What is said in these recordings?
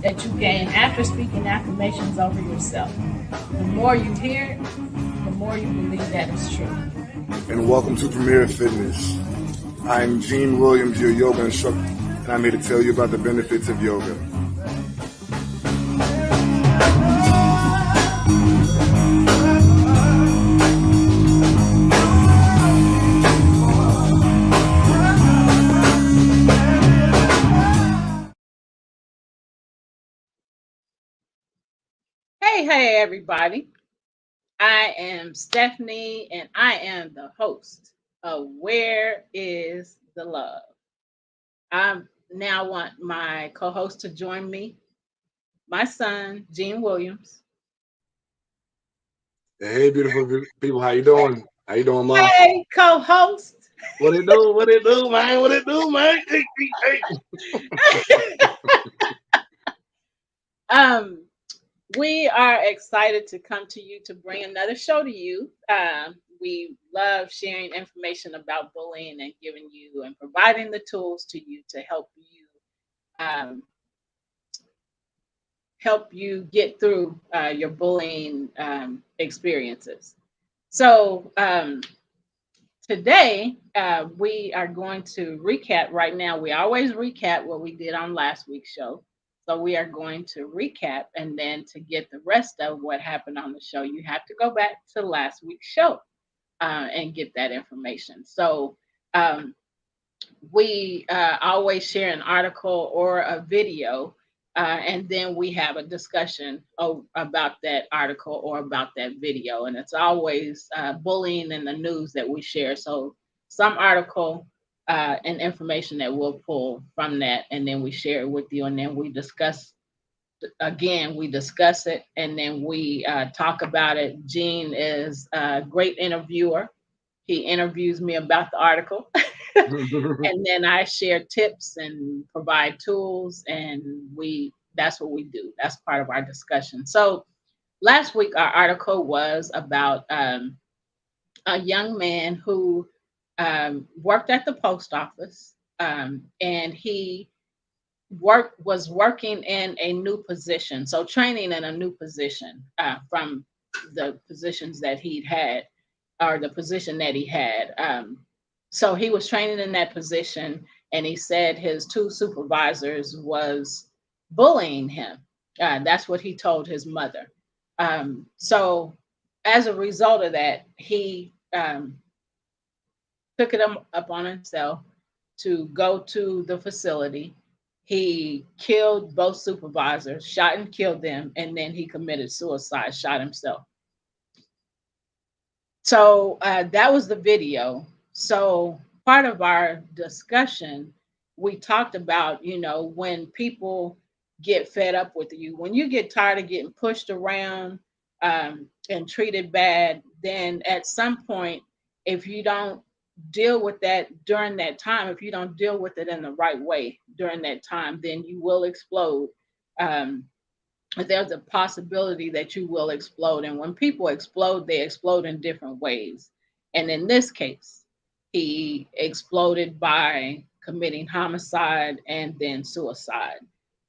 that you gain after speaking affirmations over yourself. The more you hear it, the more you believe that it's true. And welcome to Premier Fitness. I'm Gene Williams, your yoga instructor, and I'm here to tell you about the benefits of yoga. Hey, everybody. I am Stephanie, and I am the host of Where is the Love? I now want my co host to join me, my son, Gene Williams. Hey, beautiful people, how you doing? How you doing, Mom? Hey, co host. What it do? What it do, man? What it do, man? We are excited to come to you to bring another show to you. We love sharing information about bullying and giving you and providing the tools to you to help you get through your bullying experiences. So today we are going to recap. Right now, we always recap what we did on last week's show. So we are going to recap, and then to get the rest of what happened on the show, you have to go back to last week's show and get that information. So we always share an article or a video, and then we have a discussion about that article or about that video. And it's always bullying in the news that we share. So some article and information that we'll pull from that, and then we share it with you, and then we discuss. Again, we discuss it, and then we talk about it. Gene is a great interviewer. He interviews me about the article. And then I share tips and provide tools, and that's what we do. That's part of our discussion. So last week our article was about a young man who worked at the post office, and he was working in a new position, so training in a new position from the positions that he'd had, or the position that he had. So he was training in that position, and he said his two supervisors was bullying him. That's what he told his mother. So as a result of that, he took it upon himself to go to the facility. He killed both supervisors, shot and killed them, and then he committed suicide, shot himself. So that was the video. So part of our discussion, we talked about, when people get fed up with you, when you get tired of getting pushed around and treated bad, then at some point, if you don't deal with that during that time, if you don't deal with it in the right way during that time, then you will explode. There's a possibility that you will explode. And when people explode, they explode in different ways. And in this case, he exploded by committing homicide and then suicide.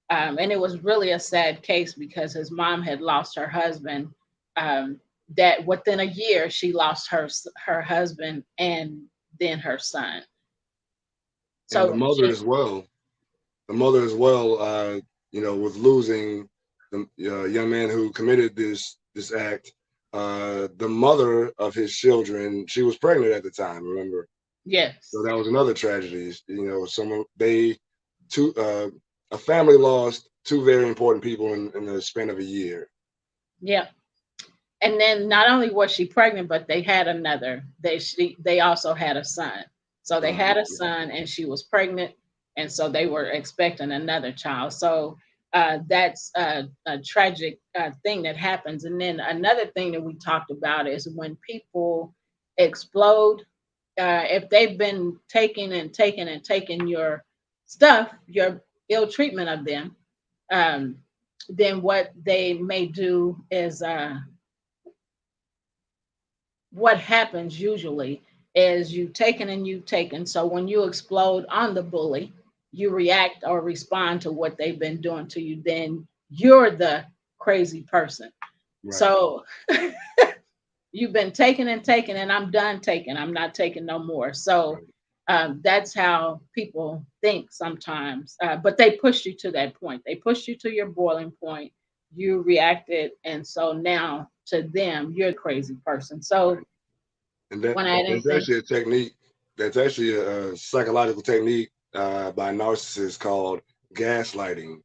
And it was really a sad case because his mom had lost her husband. That within a year, she lost her husband and then her son. So and the mother as well. The mother as well, with losing the young man who committed this act. The mother of his children, she was pregnant at the time, remember? Yes. So that was another tragedy. A family lost two very important people in the span of a year. Yeah. And then not only was she pregnant, but they had another. They also had a son. So they had a son, and she was pregnant, and so they were expecting another child. So that's a tragic thing that happens. And then another thing that we talked about is when people explode, if they've been taking your stuff, your ill treatment of them, then what they may do is what happens usually is you've taken. So when you explode on the bully, you react or respond to what they've been doing to you, then you're the crazy person. Right. So you've been taking and taking, and I'm done taking. I'm not taking no more. So that's how people think sometimes. But they push you to that point. They push you to your boiling point. You reacted, and so now to them, you're a crazy person. So, and that's actually a technique. That's actually a psychological technique by narcissists called gaslighting.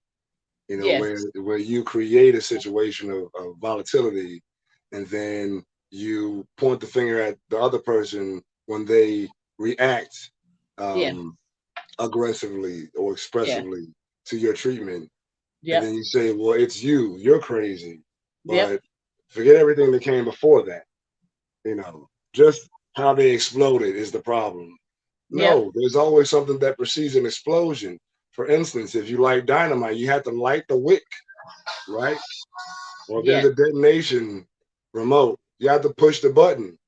You know, yes. where you create a situation of volatility, and then you point the finger at the other person when they react aggressively or expressively to your treatment. And then you say, well, it's you, you're crazy. But forget everything that came before that. You know, just how they exploded is the problem. No, there's always something that precedes an explosion. For instance, if you light dynamite, you have to light the wick, right? Or there's a detonation remote. You have to push the button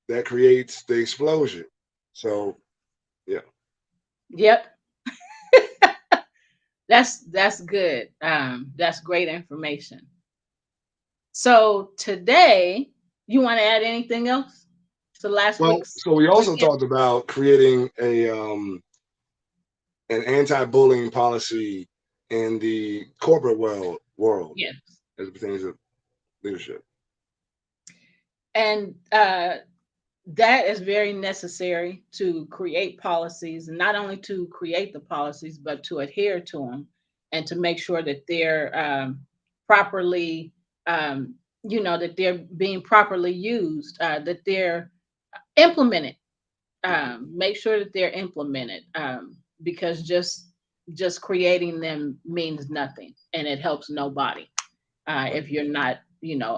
that creates the explosion. So, yeah. Yep. That's good. That's great information. So today, you want to add anything else to last week's? So we also talked about creating an anti-bullying policy in the corporate world. Yes. As it pertains to leadership. And that is very necessary to create policies, and not only to create the policies, but to adhere to them and to make sure that they're properly, that they're being properly used, that they're implemented. Make sure that they're implemented, because just creating them means nothing, and it helps nobody if you're not,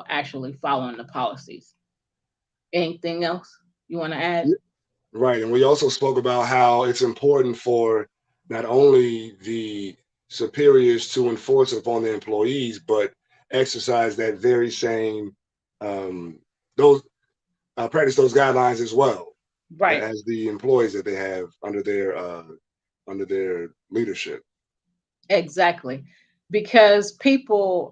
actually following the policies. Anything else you want to add? Right. And we also spoke about how it's important for not only the superiors to enforce upon the employees, but exercise that very same, practice those guidelines as well, right, as the employees that they have under their leadership. Exactly, because people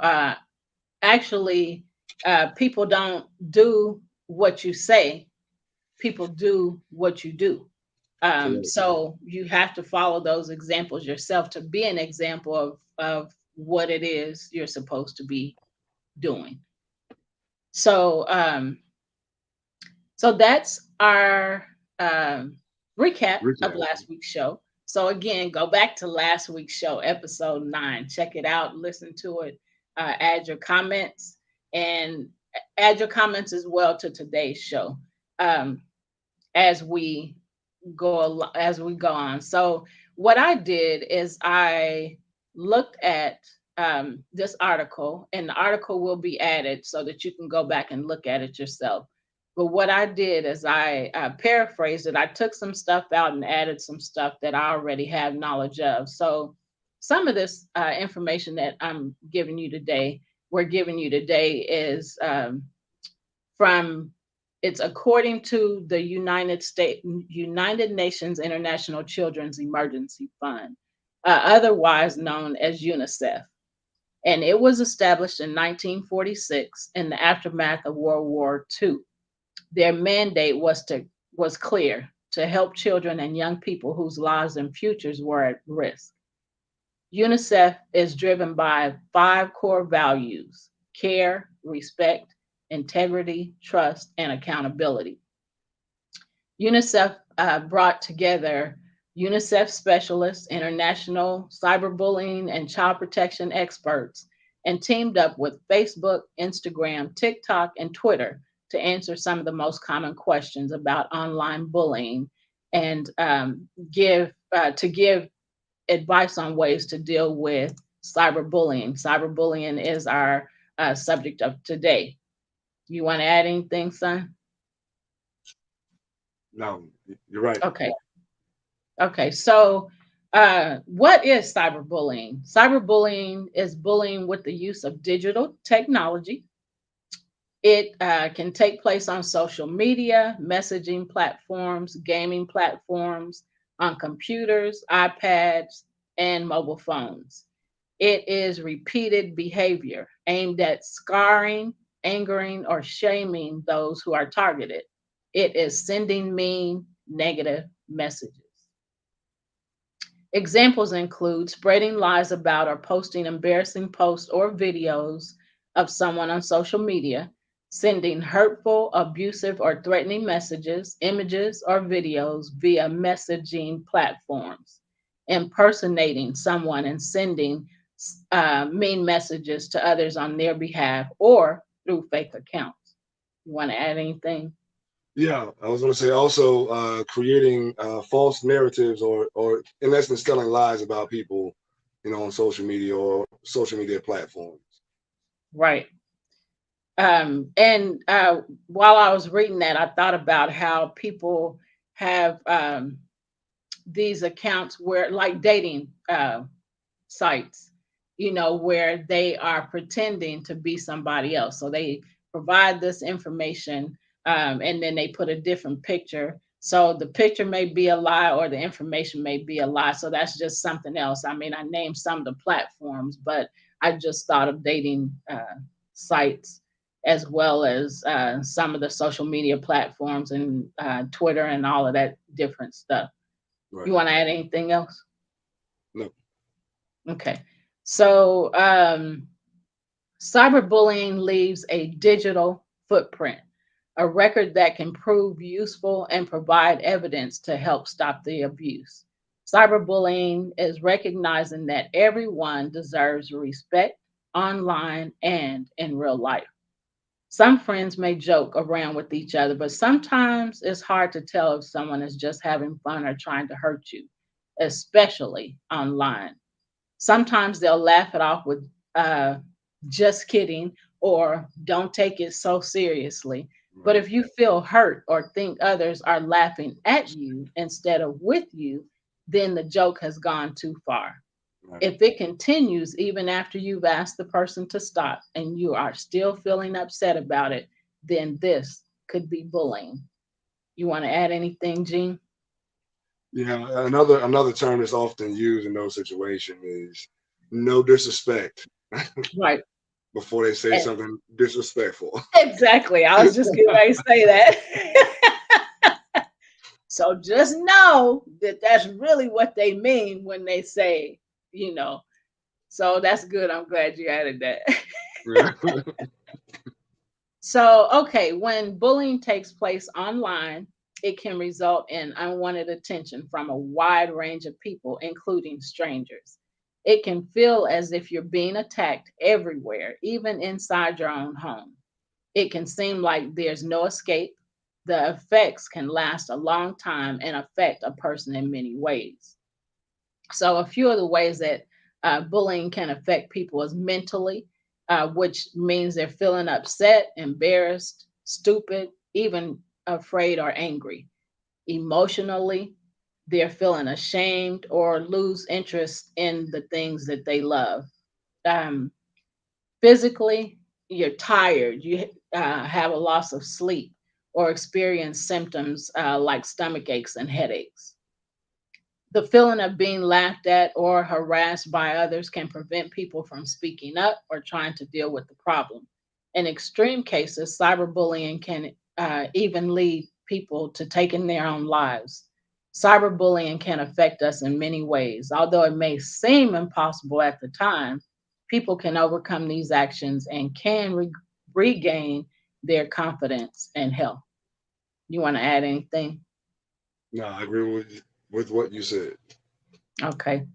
people don't do what you say, people do what you do. So you have to follow those examples yourself to be an example of what it is you're supposed to be doing. So so that's our recap of last week's show. So again, go back to last week's show, episode 9. Check it out, listen to it, add your comments, and add your comments as well to today's show as we go on. So what I did is I looked at this article, and the article will be added so that you can go back and look at it yourself. But what I did is I paraphrased it. I took some stuff out and added some stuff that I already have knowledge of. So some of this information that we're giving you today is it's according to the United Nations International Children's Emergency Fund, otherwise known as UNICEF. And it was established in 1946 in the aftermath of World War II. Their mandate was clear: to help children and young people whose lives and futures were at risk. UNICEF is driven by 5 core values: care, respect, integrity, trust, and accountability. UNICEF brought together UNICEF specialists, international cyberbullying and child protection experts, and teamed up with Facebook, Instagram, TikTok, and Twitter to answer some of the most common questions about online bullying and give advice on ways to deal with cyberbullying. Cyberbullying is our subject of today. You want to add anything, son? No, you're right. Okay. So what is cyberbullying? Cyberbullying is bullying with the use of digital technology. It can take place on social media, messaging platforms, gaming platforms, on computers, iPads, and mobile phones. It is repeated behavior aimed at scarring, angering, or shaming those who are targeted. It is sending mean, negative messages. Examples include spreading lies about or posting embarrassing posts or videos of someone on social media, sending hurtful, abusive, or threatening messages, images, or videos via messaging platforms, impersonating someone and sending mean messages to others on their behalf or through fake accounts. You want to add anything? Yeah, I was going to say also creating false narratives or in essence telling lies about people, on social media or social media platforms. Right. And while I was reading that, I thought about how people have these accounts where, like dating sites, where they are pretending to be somebody else. So they provide this information and then they put a different picture. So the picture may be a lie or the information may be a lie. So that's just something else. I mean, I named some of the platforms, but I just thought of dating sites as well as some of the social media platforms and Twitter and all of that different stuff. Right. You want to add anything else? No. Okay. So cyberbullying leaves a digital footprint, a record that can prove useful and provide evidence to help stop the abuse. Cyberbullying is recognizing that everyone deserves respect online and in real life. Some friends may joke around with each other, but sometimes it's hard to tell if someone is just having fun or trying to hurt you, especially online. Sometimes they'll laugh it off with just kidding or don't take it so seriously. But if you feel hurt or think others are laughing at you instead of with you, then the joke has gone too far. Right. If it continues even after you've asked the person to stop and you are still feeling upset about it, then this could be bullying. You want to add anything, Gene? Yeah, another term that's often used in those situations is no disrespect. Right. Before they say something disrespectful. Exactly. I was just getting ready to say that. So just know that that's really what they mean when they say, So that's good. I'm glad you added that. So, okay, when bullying takes place online, it can result in unwanted attention from a wide range of people, including strangers. It can feel as if you're being attacked everywhere, even inside your own home. It can seem like there's no escape. The effects can last a long time and affect a person in many ways. So, a few of the ways that bullying can affect people is mentally, which means they're feeling upset, embarrassed, stupid, even afraid or angry. Emotionally, they're feeling ashamed or lose interest in the things that they love. Um, Physically, you're tired, you have a loss of sleep, or experience symptoms like stomach aches and headaches. The feeling of being laughed at or harassed by others can prevent people from speaking up or trying to deal with the problem. In extreme cases, cyberbullying can even lead people to taking their own lives. Cyberbullying can affect us in many ways. Although it may seem impossible at the time, people can overcome these actions and can regain their confidence and health. You want to add anything? No, I agree with what you said. Okay.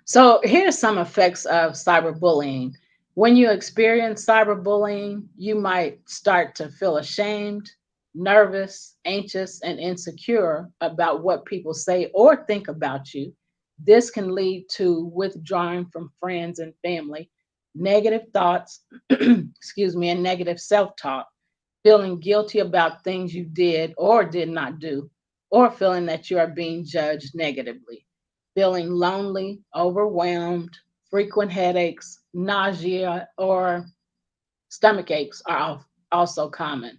So here's some effects of cyberbullying. When you experience cyberbullying, you might start to feel ashamed, nervous, anxious, and insecure about what people say or think about you. This can lead to withdrawing from friends and family, negative thoughts, excuse me, and negative self-talk, feeling guilty about things you did or did not do, or feeling that you are being judged negatively, feeling lonely, overwhelmed, frequent headaches, nausea, or stomach aches are also common.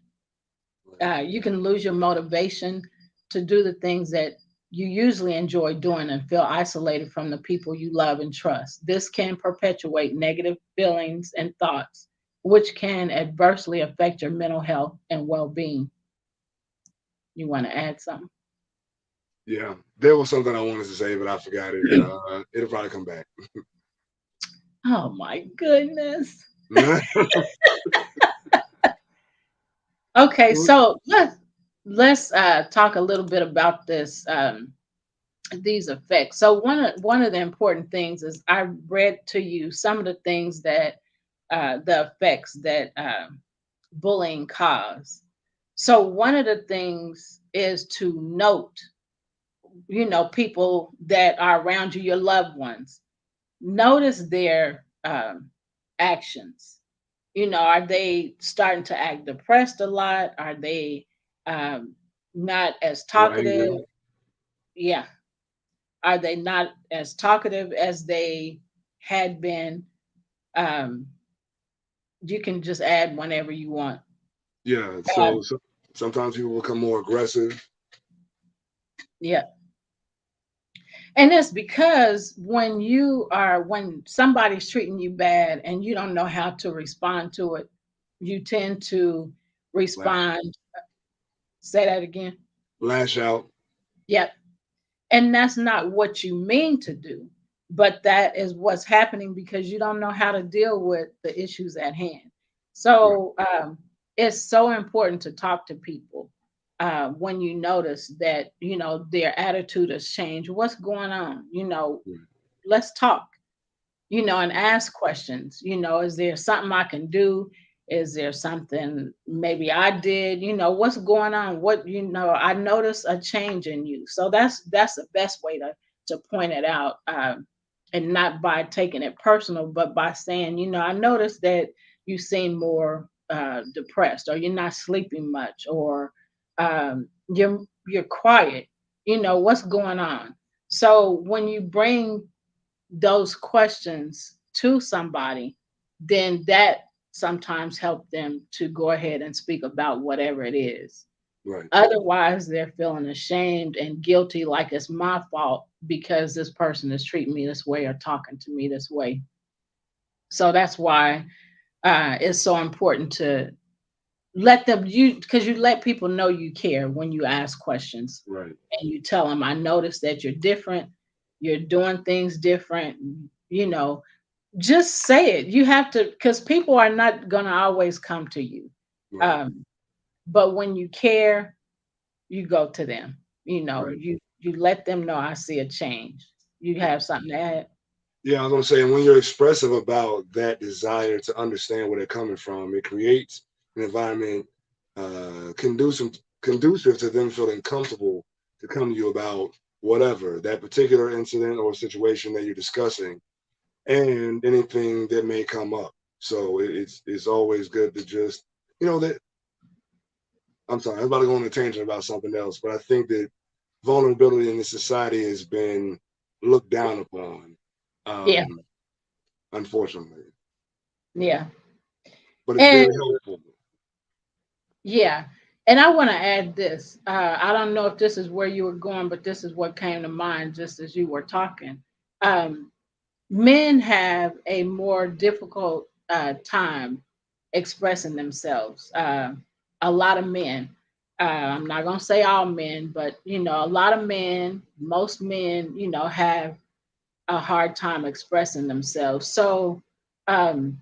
You can lose your motivation to do the things that you usually enjoy doing and feel isolated from the people you love and trust. This can perpetuate negative feelings and thoughts, which can adversely affect your mental health and well being. You want to add something? Yeah, there was something I wanted to say, but I forgot it. It'll probably come back. Oh my goodness. Okay, so let's talk a little bit about this these effects. So one of the important things is I read to you some of the things that the effects that bullying cause. So one of the things is to note, people that are around you, your loved ones. Notice their actions. Are they starting to act depressed a lot? Are they um, not as Or talkative? angry. Yeah. Are they not as talkative as they had been? Um, you can just add whenever you want. Yeah, Um, so sometimes people become more aggressive. yeah. And it's because when somebody's treating you bad and you don't know how to respond to it, you tend to Lash, respond. Say that again. lash out. Yep. And that's not what you mean to do, but that is what's happening because you don't know how to deal with the issues at hand. Right. So it's so important to talk to people when you notice that their attitude has changed. What's going on? Right. Let's talk. And ask questions. Is there something I can do? Is there something maybe I did? What's going on? I notice a change in you. So that's the best way to point it out. And not by taking it personal, but by saying, I noticed that you seem more depressed, or you're not sleeping much, or you're quiet. What's going on? So when you bring those questions to somebody, then that sometimes help them to go ahead and speak about whatever it is. Right. Otherwise, they're feeling ashamed and guilty, like it's my fault because this person is treating me this way or talking to me this way. So that's why it's so important to let them because you let people know you care when you ask questions Right. and you tell them, I noticed that you're different, you're doing things different, you know, just say it. You have to, because people are not going to always come to you. Right. Um, but when you care, you go to them. Right. You let them know I see a change. You Right. have something to add. Yeah, I was gonna say, when you're expressive about that desire to understand where they're coming from, it creates an environment conducive to them feeling comfortable to come to you about whatever that particular incident or situation that you're discussing, and anything that may come up. So it's always good to just, that I'm sorry, I'm about to go on a tangent about something else, but I think that vulnerability in this society has been looked down upon. Yeah, Um, Unfortunately. yeah. But it's And very helpful. yeah. And I want to add this. I don't know if this is where you were going, but this is what came to mind just as you were talking. Um, Men have a more difficult time expressing themselves. A lot of men, I'm not going to say all men, but a lot of men, most men, have a hard time expressing themselves. So um,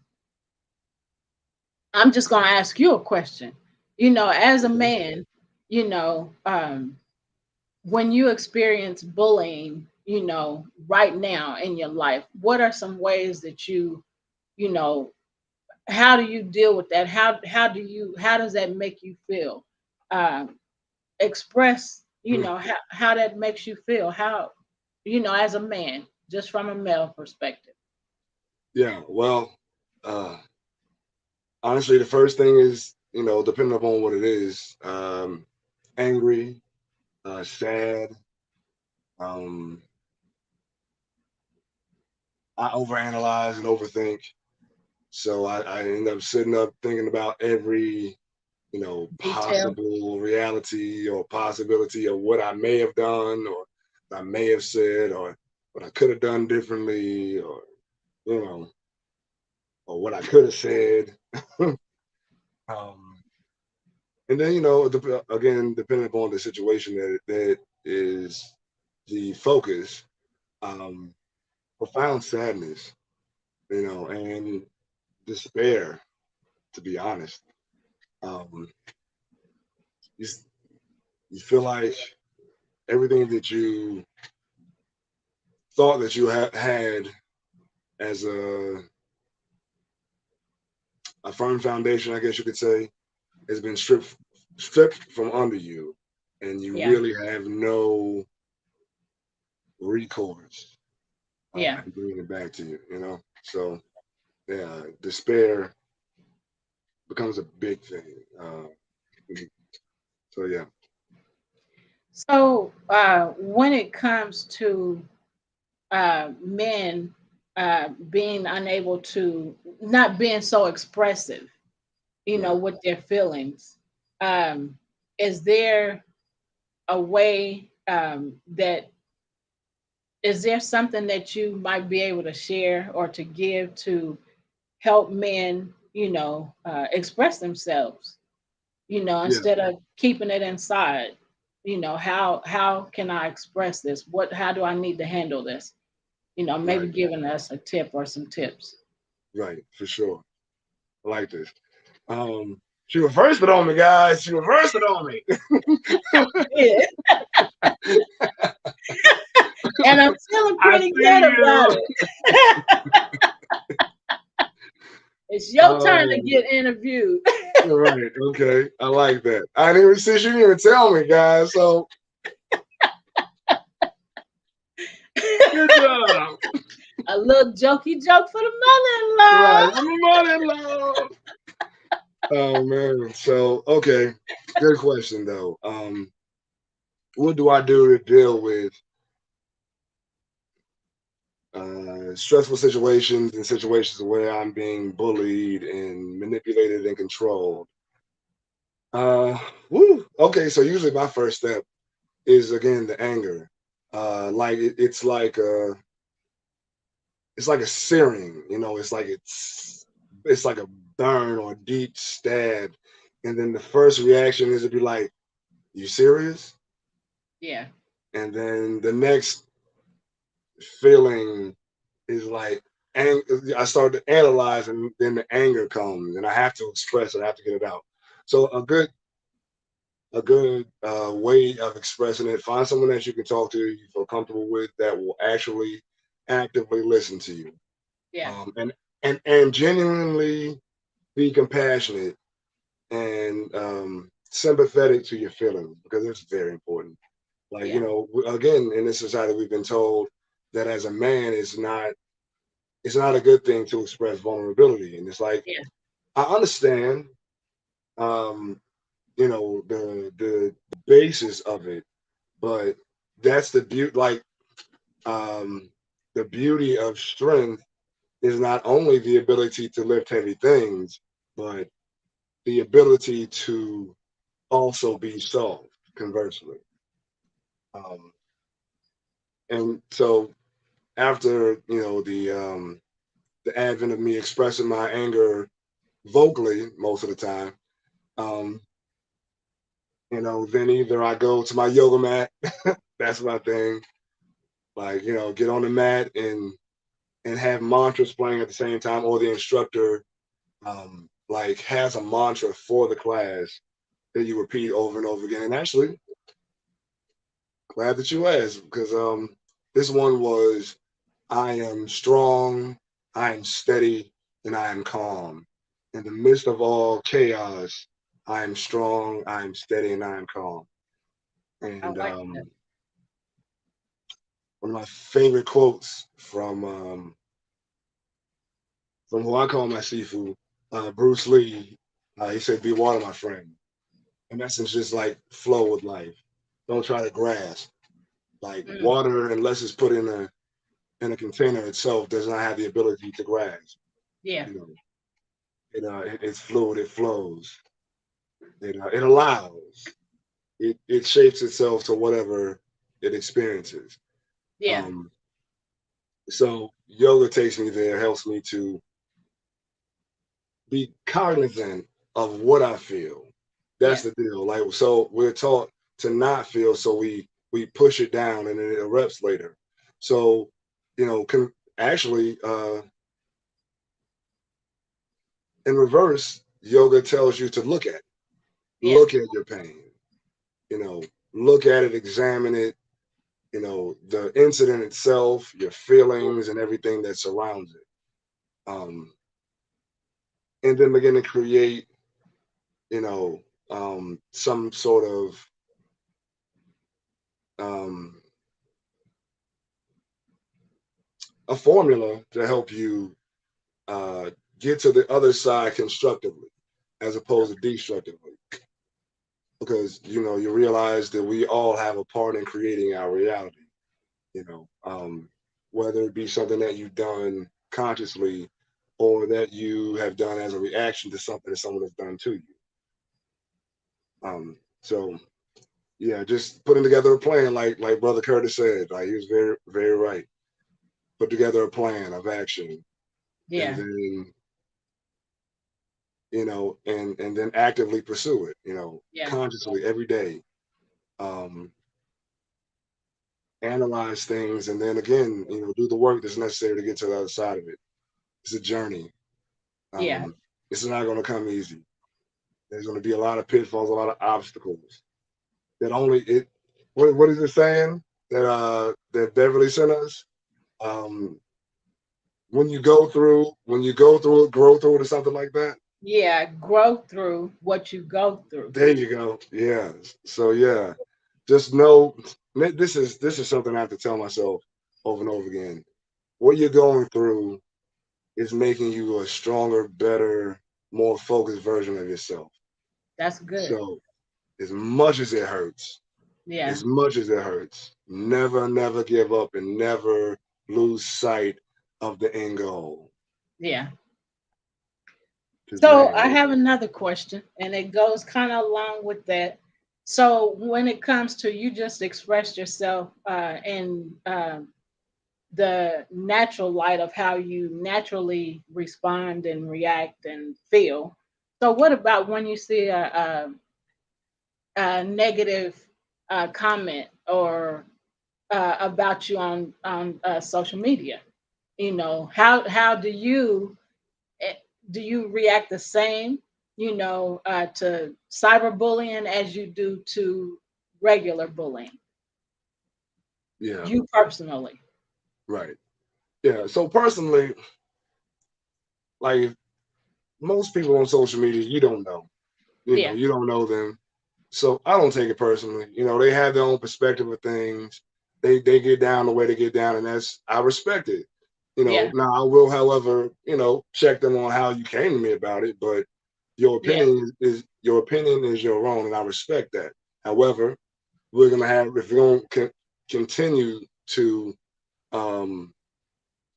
I'm just going to ask you a question. As a Okay. man, you know, um, when you experience bullying, right now in your life, what are some ways that you know, how do you deal with that? How does that make you feel? Um, Express, Hmm. how that makes you feel. How, as a man, just from a male perspective. Yeah. Well, uh, honestly, the first thing is, depending upon what it is, angry, sad. Um, I overanalyze and overthink. So I end up sitting up thinking about every, Detail. possible reality or possibility of what I may have done or I may have said, or what I could have done differently, or or what I could have said. And then again, depending upon the situation that is the focus, profound sadness, and despair. To be honest, you you feel like everything that you thought that you had as a firm foundation, I guess you could say, has been stripped from under you, and you really have no recourse to bring it back to you. So yeah, despair becomes a big thing. So yeah. So when it comes to men being unable to, not being so expressive, with their feelings, is there a way is there something that you might be able to share or to give to help men, express themselves, instead of keeping it inside? How can I express this? How do I need to handle this? Maybe giving us a tip or some tips. Right, for sure. I like this. She reversed it on me, guys. She reversed it on me. And I'm feeling pretty good about it. It's your turn to get interviewed. Right. Okay. I like that. I didn't even see. She didn't even tell me, guys. So good job. A little jokey joke for the mother-in-law. Right. For the mother-in-law. Oh man. So okay. Good question though. What do I do to deal with stressful situations and situations where I'm being bullied and manipulated and controlled? Okay, so usually my first step is again the anger. It's like a searing, it's like a burn or deep stab. And then the first reaction is to be like, you serious? Yeah. And then the next feeling is like, I start to analyze, and then the anger comes, and I have to express it. I have to get it out. So a good way of expressing it: find someone that you can talk to, you feel comfortable with, that will actually actively listen to you. Yeah. And genuinely be compassionate and sympathetic to your feelings, because it's very important. Again, in this society, we've been told that as a man, it's not a good thing to express vulnerability. And it's like, I understand, the basis of it, but that's the beauty. The beauty of strength is not only the ability to lift heavy things, but the ability to also be soft, conversely. And so after the advent of me expressing my anger vocally most of the time, then either I go to my yoga mat, that's my thing, get on the mat and have mantras playing at the same time, or the instructor has a mantra for the class that you repeat over and over again. And actually, glad that you asked, because this one was, I am strong, I am steady, and I am calm. In the midst of all chaos, I am strong, I am steady, and I am calm. And one of my favorite quotes from who I call my Sifu, Bruce Lee, he said, "Be water, my friend." In essence, just like flow with life. Don't try to grasp. Water, unless it's put in a container itself, does not have the ability to grasp. Yeah. It's fluid. It flows. It allows. It shapes itself to whatever it experiences. Yeah. So yoga takes me there, helps me to be cognizant of what I feel. That's the deal. Like, so we're taught to not feel, so we push it down and it erupts later. So, you know, can actually in reverse, yoga tells you to look at it. Look at your pain. You know, look at it, examine it, you know, the incident itself, your feelings and everything that surrounds it. And then begin to create, you know, some sort of a formula to help you get to the other side constructively as opposed to destructively. Because, you know, you realize that we all have a part in creating our reality, you know, whether it be something that you've done consciously or that you have done as a reaction to something that someone has done to you. So yeah, just putting together a plan, like Brother Curtis said, like he was very, very right. Put together a plan of action. Yeah. And then, you know, and then actively pursue it, you know, consciously every day. Analyze things, and then again, you know, do the work that's necessary to get to the other side of it. It's a journey. It's not going to come easy. There's going to be a lot of pitfalls, a lot of obstacles. That only it. What is it saying that that Beverly sent us? When you go through it, grow through it, or something like that. Yeah, grow through what you go through. There you go. Yeah. So yeah, just know this is something I have to tell myself over and over again. What you're going through is making you a stronger, better, more focused version of yourself. That's good. So as much as it hurts, as much as it hurts, never give up and never lose sight of the end goal. Yeah. So I have another question, and it goes kind of along with that. So when it comes to, you just expressed yourself in the natural light of how you naturally respond and react and feel. So what about when you see a negative comment or about you on social media? You know, how do you react the same, you know, to cyberbullying as you do to regular bullying? Yeah. You personally. Right. Yeah. So personally, like most people on social media, you don't know. You know, you don't know them. So I don't take it personally. You know, they have their own perspective of things. They get down the way they get down, and I respect it. You know, now I will, however, you know, check them on how you came to me about it, but your opinion is your own, and I respect that. However, if we're going to continue to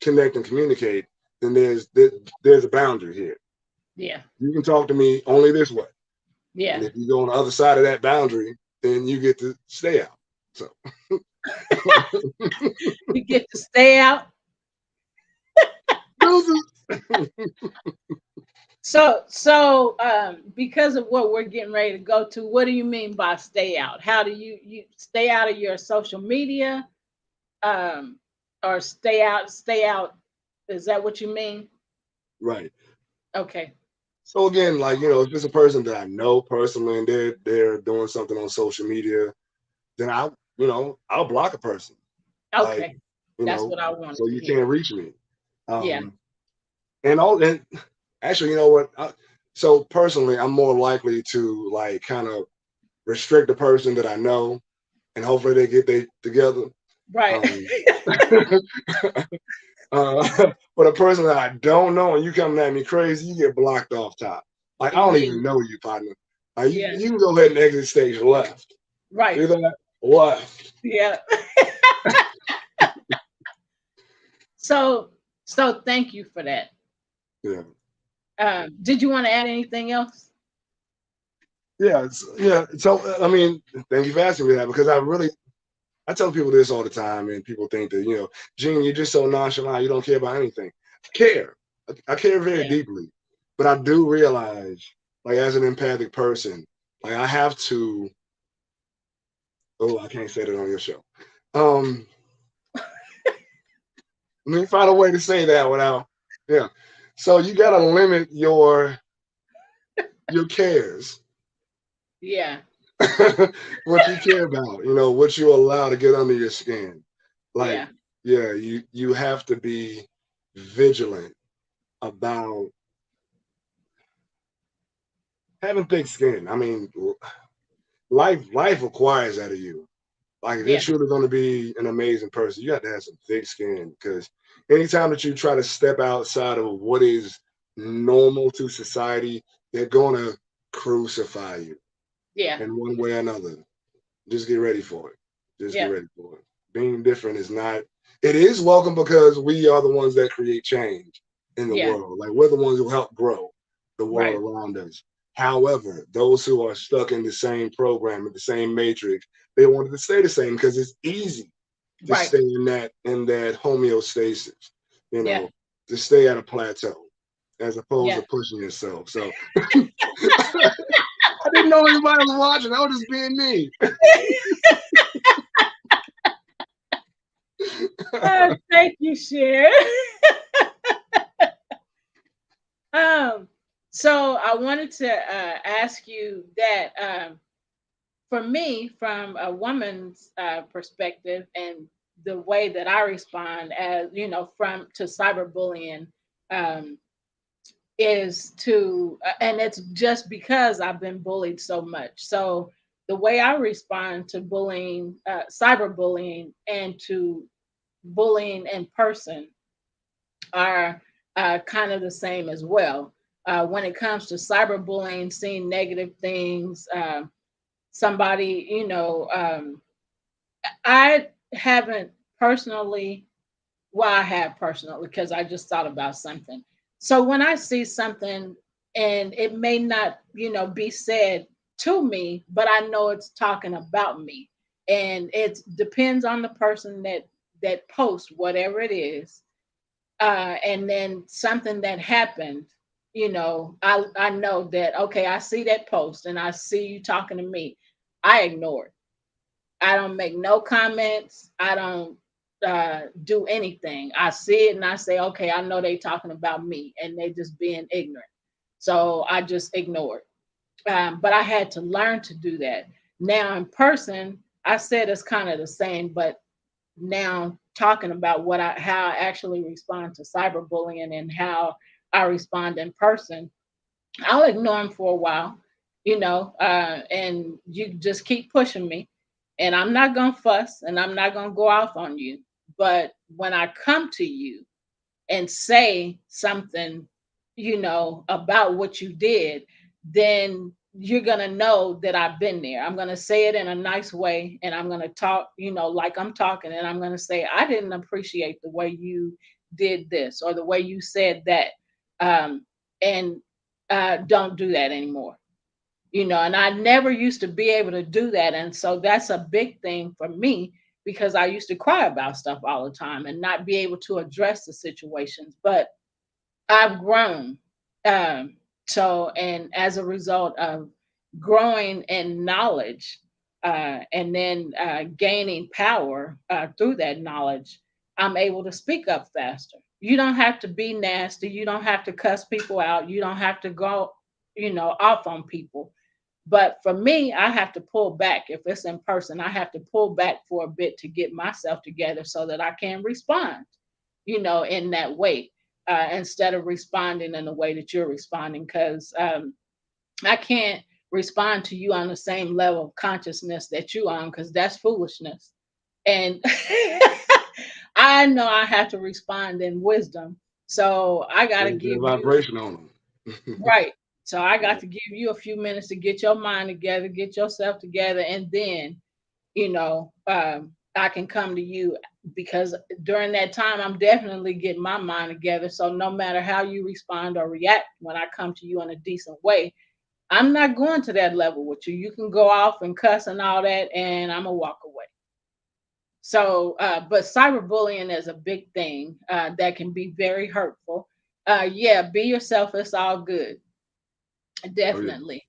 connect and communicate, then there's a boundary here. Yeah. You can talk to me only this way. Yeah. And if you go on the other side of that boundary, then you get to stay out. So you get to stay out. So because of what we're getting ready to go to, what do you mean by stay out? How do you stay out of your social media? Or stay out? Is that what you mean? Right. Okay. So again, like, you know, if it's a person that I know personally and they're doing something on social media, then I'll block a person. Okay. Like, that's what I wanted. So you can't reach me. And actually, you know what? So personally, I'm more likely to like kind of restrict the person that I know, and hopefully they get they together. Right. But a person that I don't know and you coming at me crazy, you get blocked off top. Like I don't even know you, partner. Like, you can go ahead and exit stage left. Right. See that? Left. Yeah. So thank you for that. Yeah. Did you want to add anything else? Yeah. So I mean, thank you for asking me that, because I really, I tell people this all the time, and people think that, you know, Gene, you're just so nonchalant, you don't care about anything. I care. I care very deeply, but I do realize, like, as an empathic person, like, I have to. Oh, I can't say that on your show. Let me find a way to say that without, yeah. So you got to limit your cares. Yeah. What you care about, you know, what you allow to get under your skin. Like, yeah, you have to be vigilant about having thick skin. I mean, life requires that of you. Like, if you're truly going to be an amazing person, you have to have some thick skin, because anytime that you try to step outside of what is normal to society, they're going to crucify you. Yeah. In one way or another. Just get ready for it. Get ready for it. Being different is not, it is welcome, because we are the ones that create change in the world. Like, we're the ones who help grow the world around us. However, those who are stuck in the same program, in the same matrix, they wanted to stay the same because it's easy to stay in that homeostasis, you know, to stay at a plateau as opposed to pushing yourself. So I didn't know anybody was watching. I was just being me. Thank you, Cher. So I wanted to ask you that for me, from a woman's perspective, and the way that I respond, as you know, to cyberbullying, is to, and it's just because I've been bullied so much. So the way I respond to bullying, cyberbullying, and to bullying in person are kind of the same as well. When it comes to cyberbullying, seeing negative things, somebody, you know, I haven't personally, well, I have personally, because I just thought about something. So when I see something and it may not, you know, be said to me, but I know it's talking about me, and it depends on the person that posts whatever it is, and then something that happened, you know, I know that, okay, I see that post and I see you talking to me. I ignore it. I don't make no comments. I don't do anything. I see it and I say, okay, I know they talking about me and they just being ignorant. So I just ignore it. But I had to learn to do that. Now in person, I said it's kind of the same, but now talking about how I actually respond to cyberbullying and how I respond in person, I'll ignore them for a while, you know, and you just keep pushing me, and I'm not gonna fuss and I'm not gonna go off on you. But when I come to you and say something, you know, about what you did, then you're going to know that I've been there. I'm going to say it in a nice way, and I'm going to talk, you know, like I'm talking, and I'm going to say, I didn't appreciate the way you did this or the way you said that. And don't do that anymore. You know, and I never used to be able to do that. And so that's a big thing for me, because I used to cry about stuff all the time and not be able to address the situations. But I've grown. So, and as a result of growing in knowledge, and then gaining power through that knowledge, I'm able to speak up faster. You don't have to be nasty. You don't have to cuss people out. You don't have to go, you know, off on people. But for me, I have to pull back. If it's in person, I have to pull back for a bit to get myself together so that I can respond, you know, in that way, instead of responding in the way that you're responding. Because I can't respond to you on the same level of consciousness that you on, because that's foolishness. And I know I have to respond in wisdom. So I got to give vibration on them. Right. So I got to give you a few minutes to get your mind together, get yourself together, and then, you know, I can come to you, because during that time, I'm definitely getting my mind together. So no matter how you respond or react when I come to you in a decent way, I'm not going to that level with you. You can go off and cuss and all that, and I'm going to walk away. So, but cyberbullying is a big thing that can be very hurtful. Yeah, be yourself. It's all good. Oh yeah. Definitely.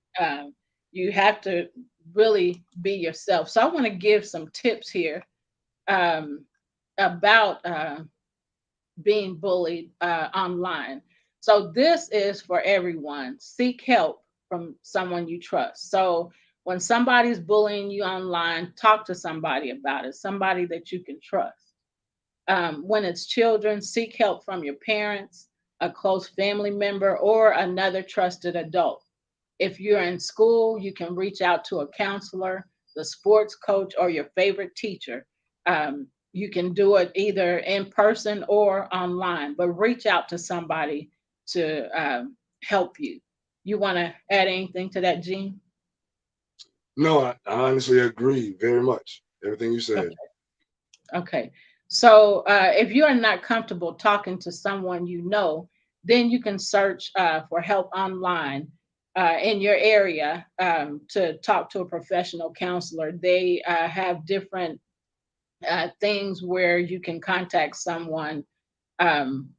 You have to really be yourself. So I want to give some tips here um, about being bullied online. So this is for everyone. Seek help from someone you trust. So when somebody's bullying you online, talk to somebody about it, somebody that you can trust. When it's children, seek help from your parents, a close family member, or another trusted adult. If you're in school, you can reach out to a counselor, the sports coach, or your favorite teacher. You can do it either in person or online, but reach out to somebody to help you. You want to add anything to that, Gene? No, I honestly agree very much. Everything you said. Okay. So if you are not comfortable talking to someone you know, then you can search for help online in your area to talk to a professional counselor. They have different things where you can contact someone. Um,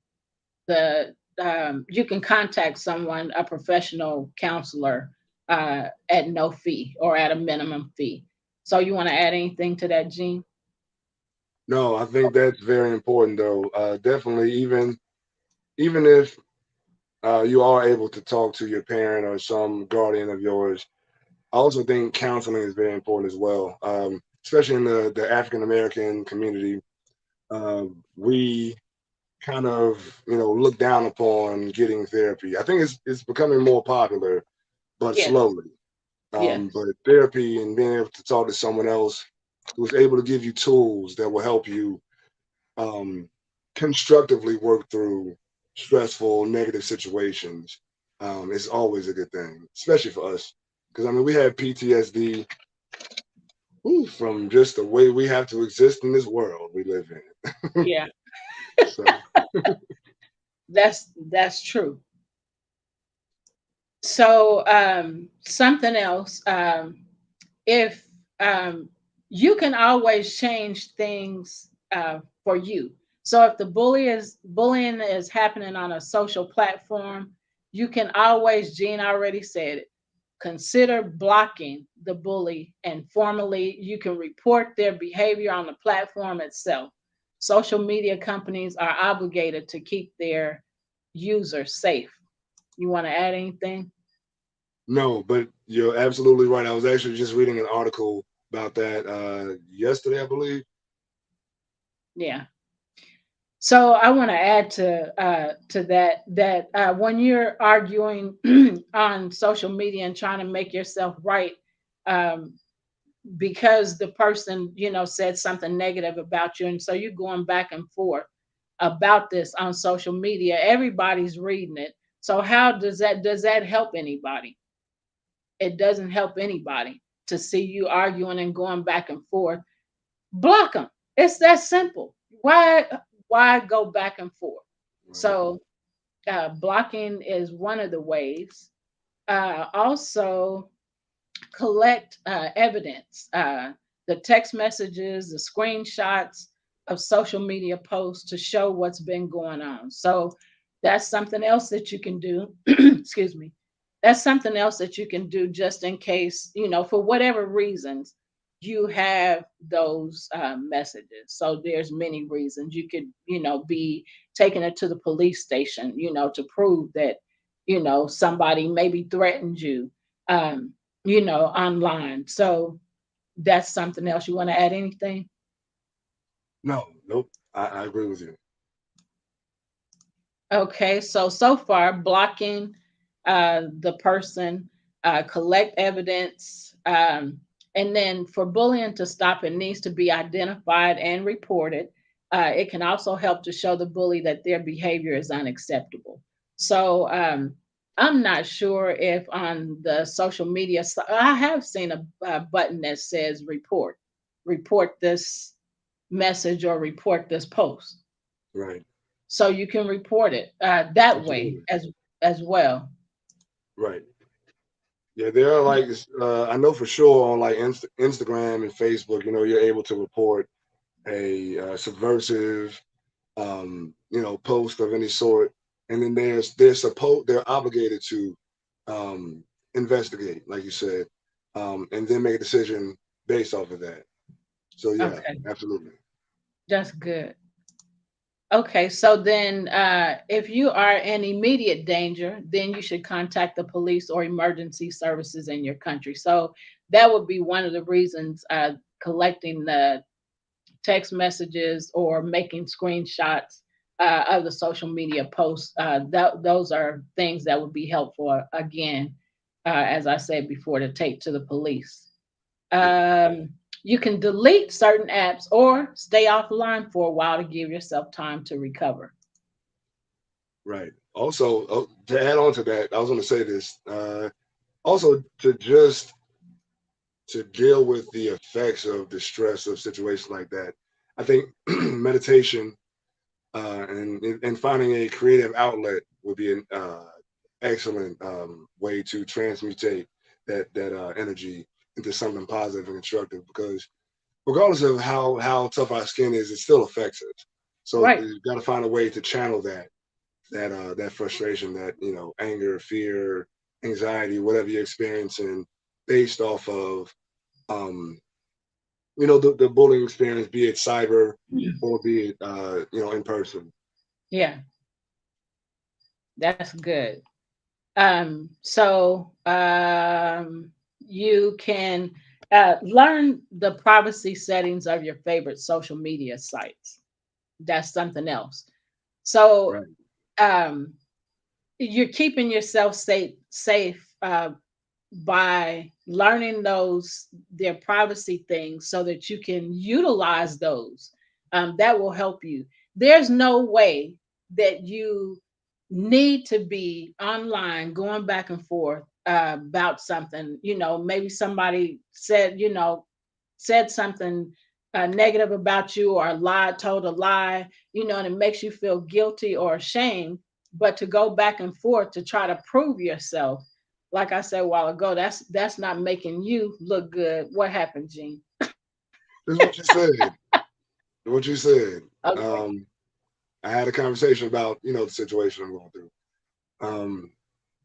you can contact someone, a professional counselor, at no fee or at a minimum fee. So you want to add anything to that, Gene? No, I think that's very important though. Definitely, even if you are able to talk to your parent or some guardian of yours, I also think counseling is very important as well. Especially in the African American community, we kind of look down upon getting therapy. I think it's becoming more popular, but Yes. slowly. Yes. But therapy and being able to talk to someone else who's able to give you tools that will help you um, constructively work through stressful, negative situations is always a good thing, especially for us. Because I mean, we have PTSD from just the way we have to exist in this world we live in. Yeah. So, That's true. So something else, if you can always change things for you. So if the bullying is happening on a social platform, you can always, Jean already said it, consider blocking the bully, and formally you can report their behavior on the platform itself. Social media companies are obligated to keep their users safe. You want to add anything? no, but you're absolutely right. I was actually just reading an article about that yesterday, I believe. Yeah. So I want to add to that when you're arguing on social media and trying to make yourself right, um, because the person said something negative about you, and so you're going back and forth about this on social media. Everybody's reading it. So how does that help anybody? It doesn't help anybody to see you arguing and going back and forth. Block them. It's that simple. Why go back and forth? Right. So blocking is one of the ways. Also, collect evidence, the text messages, the screenshots of social media posts to show what's been going on. So that's something else that you can do. Excuse me. That's something else that you can do just in case, for whatever reasons you have those messages. So there's many reasons you could, be taking it to the police station, to prove that, somebody maybe threatened you. Online. So that's something else. You want to add anything? No, nope. I agree with you. Okay, so far, blocking the person, collect evidence, and then for bullying to stop, it needs to be identified and reported. It can also help to show the bully that their behavior is unacceptable. So I'm not sure if on the social media, I have seen a button that says report this message or report this post. Right. So you can report it that way Absolutely. as well. Right. Yeah, there are I know for sure on like Instagram and Facebook, you're able to report a subversive, post of any sort, and then they're obligated to investigate, like you said, and then make a decision based off of that. So yeah, Okay, absolutely. that's good. Okay, so then if you are in immediate danger, then you should contact the police or emergency services in your country. So that would be one of the reasons collecting the text messages or making screenshots of the social media posts. Those are things that would be helpful, again, as I said before, to take to the police. You can delete certain apps or stay offline for a while to give yourself time to recover. Right. Also, to add on to that, I was going to say this. Also, to deal with the effects of the stress of situations like that, I think meditation and finding a creative outlet would be an excellent way to transmutate that energy into something positive and constructive. Because regardless of how tough our skin is, it still affects us. So Right. you've got to find a way to channel that frustration, that anger, fear, anxiety, whatever you're experiencing, based off of the bullying experience, be it cyber or be it in person. Yeah, that's good. So you can learn the privacy settings of your favorite social media sites. That's something else. So Right. You're keeping yourself safe by learning their privacy things so that you can utilize those. That will help you. There's no way that you need to be online going back and forth about something. Maybe somebody said something negative about you, or told a lie, and it makes you feel guilty or ashamed. But to go back and forth to try to prove yourself, like I said a while ago, that's not making you look good. What happened, Gene? That's what you said. What you said. Okay. I had a conversation about the situation I'm going through.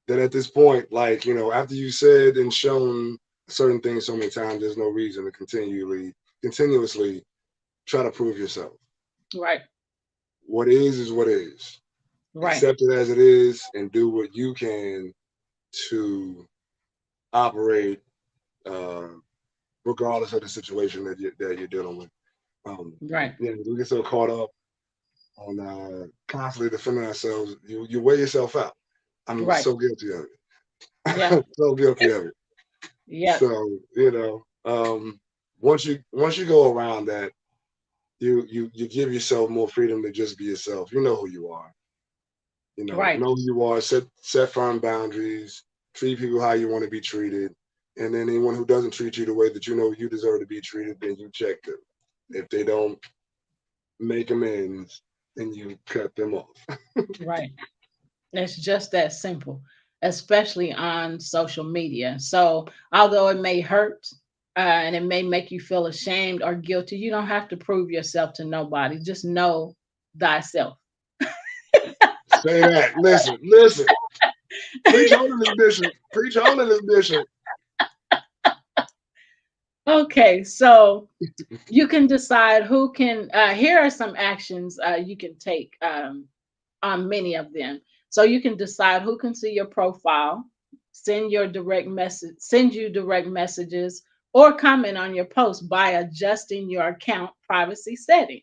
That at this point, like after you said and shown certain things so many times, there's no reason to continuously try to prove yourself. Right. What is what is. Right. Accept it as it is and do what you can to operate regardless of the situation that you're dealing with. Right. We get so caught up on constantly defending ourselves. You wear yourself out. I'm Right. so guilty of it. Yeah. So guilty of it. Yeah. So once you go around that, you give yourself more freedom to just be yourself. You know who you are. Right. Know who you are. Set firm boundaries. Treat people how you want to be treated. And then anyone who doesn't treat you the way that you deserve to be treated, then you check them. If they don't make amends, then you cut them off. Right. It's just that simple, especially on social media. So, although it may hurt and it may make you feel ashamed or guilty, you don't have to prove yourself to nobody. Just know thyself. Say that. Listen. Preach on in this bishop. Preach on in this bishop. Okay, so you can decide who can. Here are some actions you can take on many of them. So you can decide who can see your profile, send you direct messages, or comment on your post by adjusting your account privacy settings.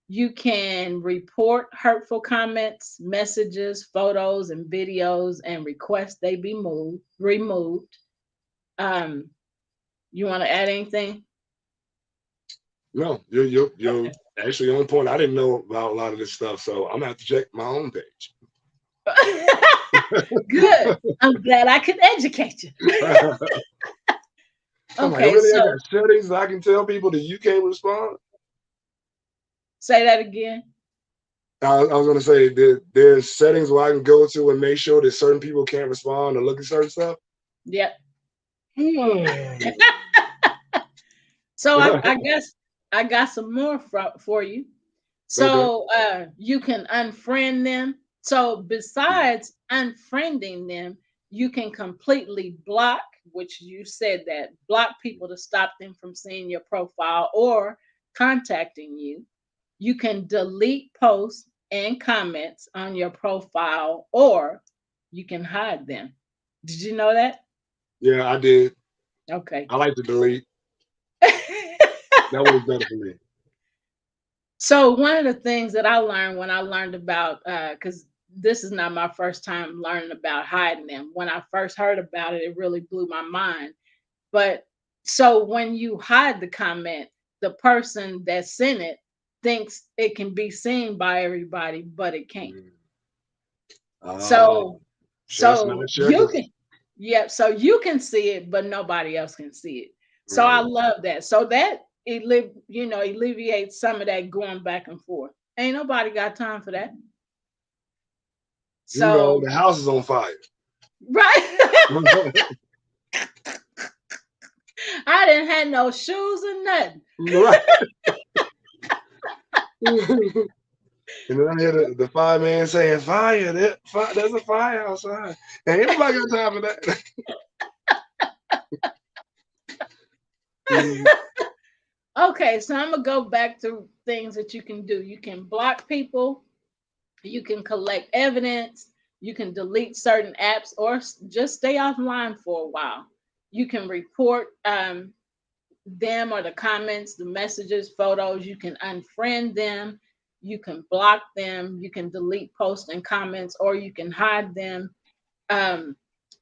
You can report hurtful comments, messages, photos, and videos, and request they be removed. You want to add anything? No, you're actually on point. I didn't know about a lot of this stuff, so I'm gonna have to check my own page. Good. I'm glad I could educate you. Okay, really, I got settings that I can tell people that you can't respond. Say that again. I was going to say there's settings where I can go to and make sure that certain people can't respond or look at certain stuff. Yep. So I guess I got some more for you. So you can unfriend them. So besides unfriending them, you can completely block, which you said that block people to stop them from seeing your profile or contacting you. You can delete posts and comments on your profile, or you can hide them. Did you know that? Yeah, I did. Okay. I like to delete. That was better for me. So one of the things that I learned when I learned about, because this is not my first time learning about hiding them. When I first heard about it, it really blew my mind. But so when you hide the comment, the person that sent it thinks it can be seen by everybody, but it can't. So you can, yeah, so you can see it, but nobody else can see it. So I love that. So that alleviates some of that going back and forth. Ain't nobody got time for that. So the house is on fire. Right. I didn't have no shoes or nothing. Right. And then I hear the fireman saying, "Fire! There's a fire outside." And anybody got time for that? Okay, so I'm gonna go back to things that you can do. You can block people. You can collect evidence. You can delete certain apps, or just stay offline for a while. You can report them or the comments, the messages, photos. You can unfriend them. You can block them. You can delete posts and comments, or you can hide them.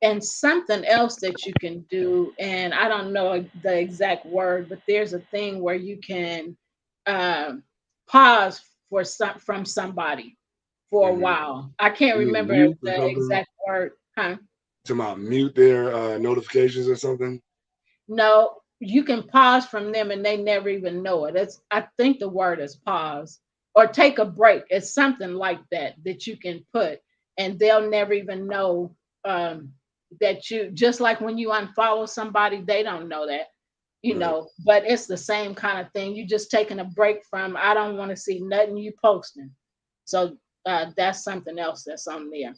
And something else that you can do, and I don't know the exact word, but there's a thing where you can pause from somebody for a while. I can't remember the exact word. To mute their notifications or something? No, you can pause from them and they never even know it. I think the word is pause or take a break. It's something like that you can put, and they'll never even know that you, just like when you unfollow somebody, they don't know that, know, but it's the same kind of thing. You just taking a break from, I don't want to see nothing you posting. So that's something else that's on there.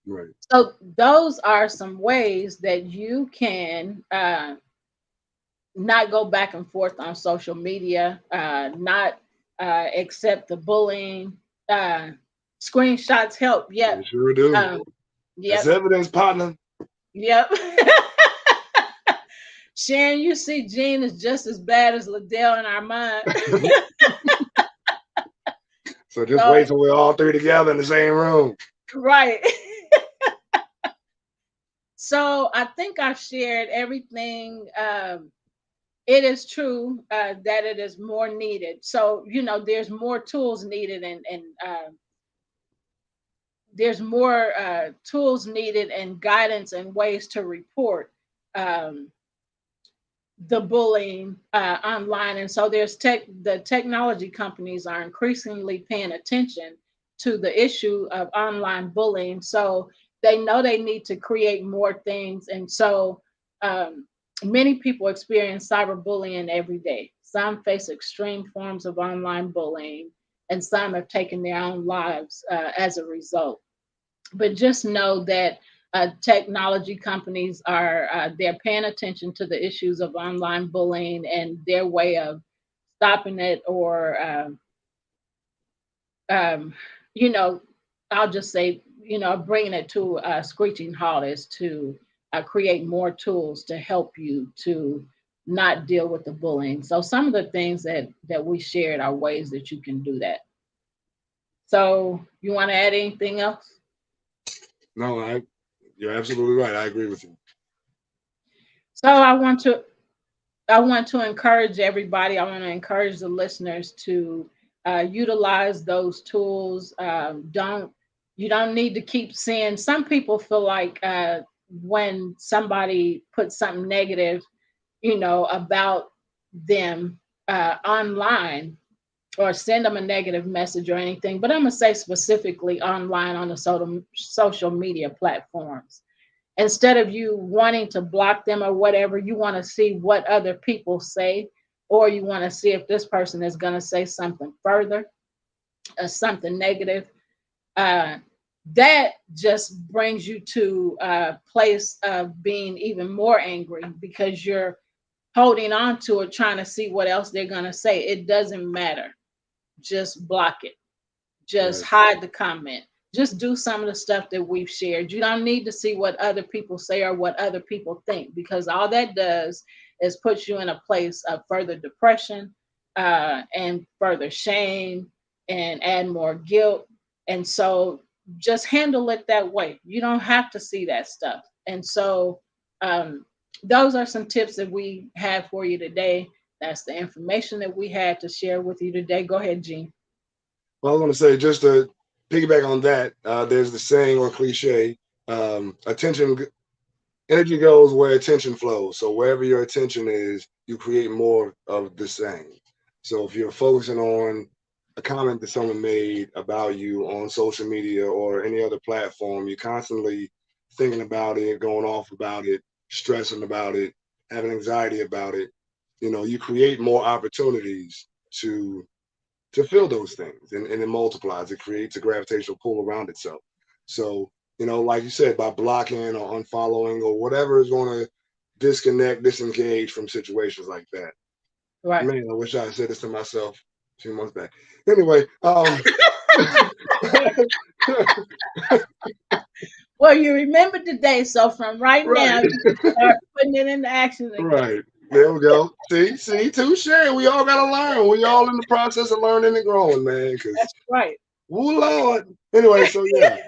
Right. So those are some ways that you can not go back and forth on social media, not accept the bullying. Screenshots help. Yep. They sure do. Yep. That's evidence, partner. Yep. Sharon, you see Gene is just as bad as Liddell in our mind. So just wait till we're all three together in the same room. Right. So I think I've shared everything. It is true that it is more needed. So, there's more tools needed, and there's more tools needed and guidance and ways to report the bullying online. And so the technology companies are increasingly paying attention to the issue of online bullying. So they know they need to create more things. And so many people experience cyberbullying every day. Some face extreme forms of online bullying, and some have taken their own lives as a result. But just know that technology companies they're paying attention to the issues of online bullying and their way of stopping it, or I'll just say, bringing it to a screeching halt is to create more tools to help you to not deal with the bullying. So some of the things that we shared are ways that you can do that. So you want to add anything else? No, you're absolutely right. I agree with you. So I want to encourage everybody. I want to encourage the listeners to utilize those tools. You don't need to keep seeing. Some people feel like when somebody puts something negative, about them online, or send them a negative message or anything. But I'm going to say specifically online on the social media platforms. Instead of you wanting to block them or whatever, you want to see what other people say, or you want to see if this person is going to say something further or something negative, that just brings you to a place of being even more angry because you're holding on to it, trying to see what else they're going to say. It doesn't matter. Just block it. Just hide the comment. Just do some of the stuff that we've shared. You don't need to see what other people say or what other people think, because all that does is put you in a place of further depression and further shame and add more guilt. And so just handle it that way. You don't have to see that stuff. And so those are some tips that we have for you today. That's the information that we had to share with you today. Go ahead, Gene. Well, I was going to say, just to piggyback on that, there's the saying or cliche, energy goes where attention flows. So wherever your attention is, you create more of the same. So if you're focusing on a comment that someone made about you on social media or any other platform, you're constantly thinking about it, going off about it, stressing about it, having anxiety about it. You create more opportunities to feel those things, and it multiplies. It creates a gravitational pull around itself. So, like you said, by blocking or unfollowing or whatever is going to disengage from situations like that. Right. Man, I wish I had said this to myself a few months back. Anyway, well, you remember today, so from now, you can start putting it into action again. Right. There we go. See, touche. We all gotta learn. We all in the process of learning and growing, man. That's right. Oh Lord. Anyway, so yeah.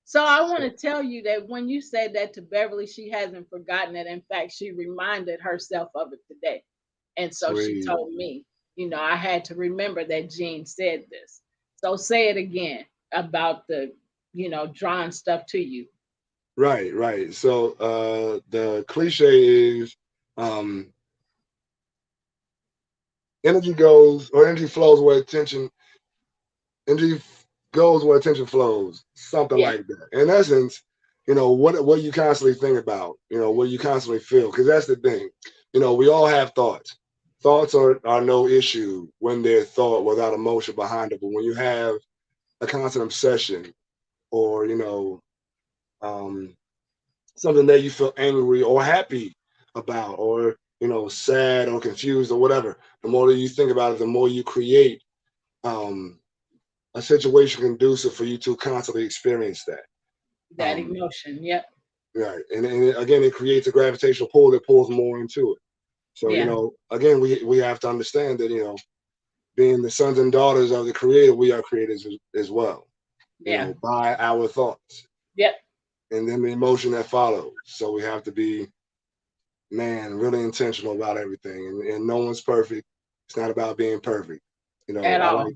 So I want to tell you that when you said that to Beverly, she hasn't forgotten it. In fact, she reminded herself of it today. And so she told me, I had to remember that Gene said this. So say it again about the, drawing stuff to you. Right. So the cliche is energy flows where attention flows, something like that. In essence, what you constantly think about, what you constantly feel, because that's the thing. We all have thoughts. Thoughts are no issue when they're thought without emotion behind it. But when you have a constant obsession or, something that you feel angry or happy about, or, sad or confused or whatever, the more that you think about it, the more you create a situation conducive for you to constantly experience that emotion. Yep. Right. And again, it creates a gravitational pull that pulls more into it. So, again, we have to understand that, being the sons and daughters of the creator, we are creators as well. By our thoughts. Yep. And then the emotion that follows. So we have to be, really intentional about everything. And no one's perfect. It's not about being perfect. At all.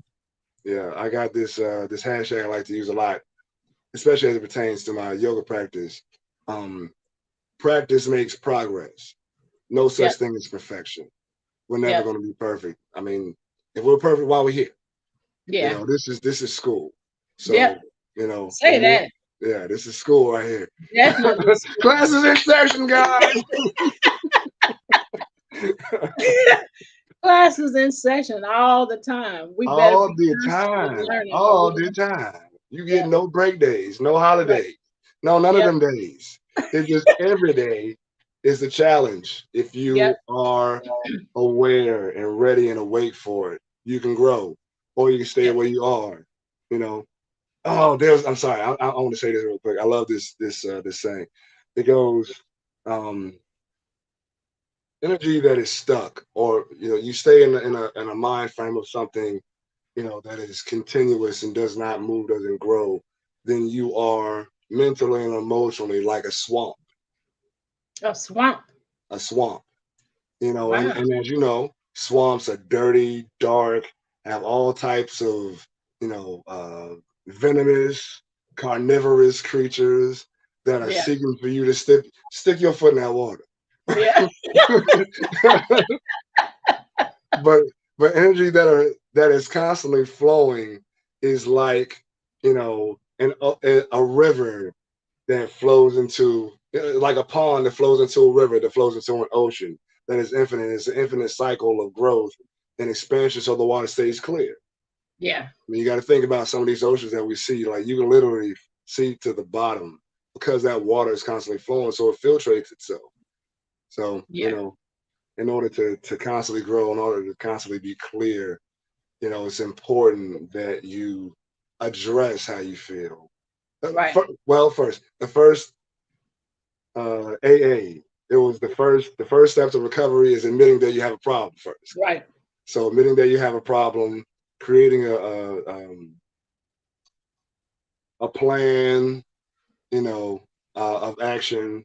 I got this this hashtag I like to use a lot, especially as it pertains to my yoga practice. Practice makes progress. No such thing as perfection. We're never going to be perfect. I mean, if we're perfect, why we're here? Yeah. This is school. So say that. Yeah, this is school right here. Definitely. Classes in session, guys. Classes in session all the time. All the time. You get no break days, no holidays, none of them days. It's just every day is a challenge. If you are aware and ready and awake for it, you can grow, or you can stay where you are. I'm sorry. I want to say this real quick. I love this saying. It goes, energy that is stuck, or you stay in a mind frame of something, that is continuous and does not move, doesn't grow, then you are mentally and emotionally like a swamp. A swamp. Wow. And as you know, swamps are dirty, dark, have all types of, venomous, carnivorous creatures that are seeking for you to stick your foot in that water. Yeah. but energy that is constantly flowing is like, a river that flows into, like a pond that flows into a river that flows into an ocean. that is infinite. It's an infinite cycle of growth and expansion, so the water stays clear. Yeah. I mean, you got to think about some of these oceans that we see. Like, you can literally see to the bottom because that water is constantly flowing, so it filtrates itself. So, you know, in order to constantly grow, in order to constantly be clear, you know, it's important that you address how you feel. Right. First, the first AA, it was the first step to recovery is admitting that you have a problem first. Right. So admitting that you have a problem, creating a plan, you know, of action,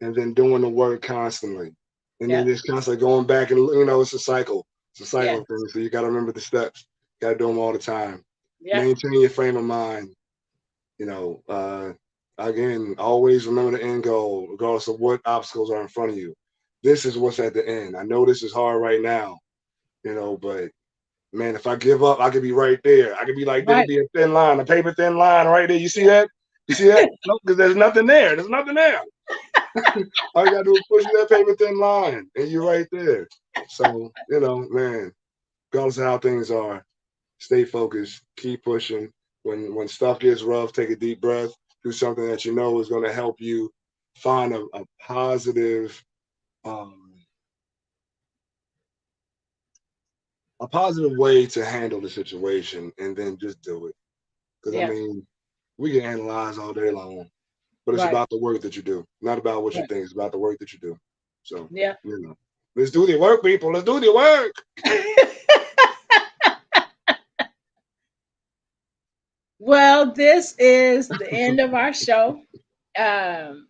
and then doing the work constantly, and then just constantly going back, and you know, it's a cycle. It's a cycle of things. So you got to remember the steps. You got to do them all the time. Maintain your frame of mind. You know, again, always remember the end goal, regardless of what obstacles are in front of you. This is what's at the end. I know this is hard right now, you know, but man, if I give up, I could be right there. I could be like, there could be a thin line, a paper thin line right there. You see that? You see that? No, because there's nothing there. There's nothing there. All you gotta do is push that paper thin line, and you're right there. So, you know, man, regardless of how things are, stay focused, keep pushing. When stuff gets rough, take a deep breath, do something that you know is going to help you find a positive way to handle the situation, and then just do it. Because I mean, we can analyze all day long, but it's about the work that you do, not about what you think. It's about the work that you do. So, you know, let's do the work, people. Let's do the work. Well, this is the end of our show.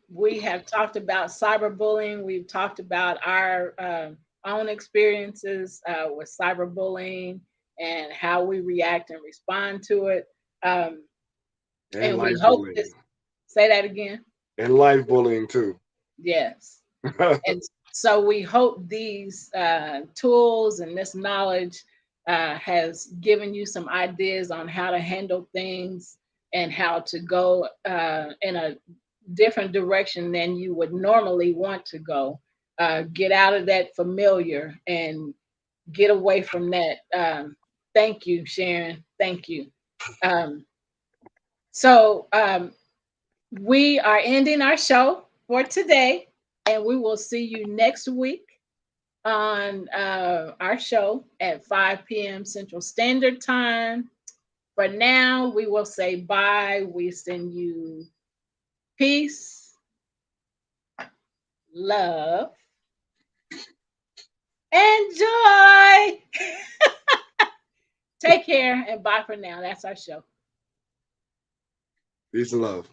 We have talked about cyberbullying. We've talked about our own experiences with cyberbullying and how we react and respond to it. And we hope this. Say that again. And life bullying too. Yes. And so we hope these tools and this knowledge has given you some ideas on how to handle things and how to go in a different direction than you would normally want to go. Get out of that familiar and get away from that. Thank you, Sharon. Thank you. So we are ending our show for today, and we will see you next week on our show at 5 p.m. Central Standard Time. For now, we will say bye. We send you peace, love, and joy. Take care and bye for now. That's our show. Peace and love.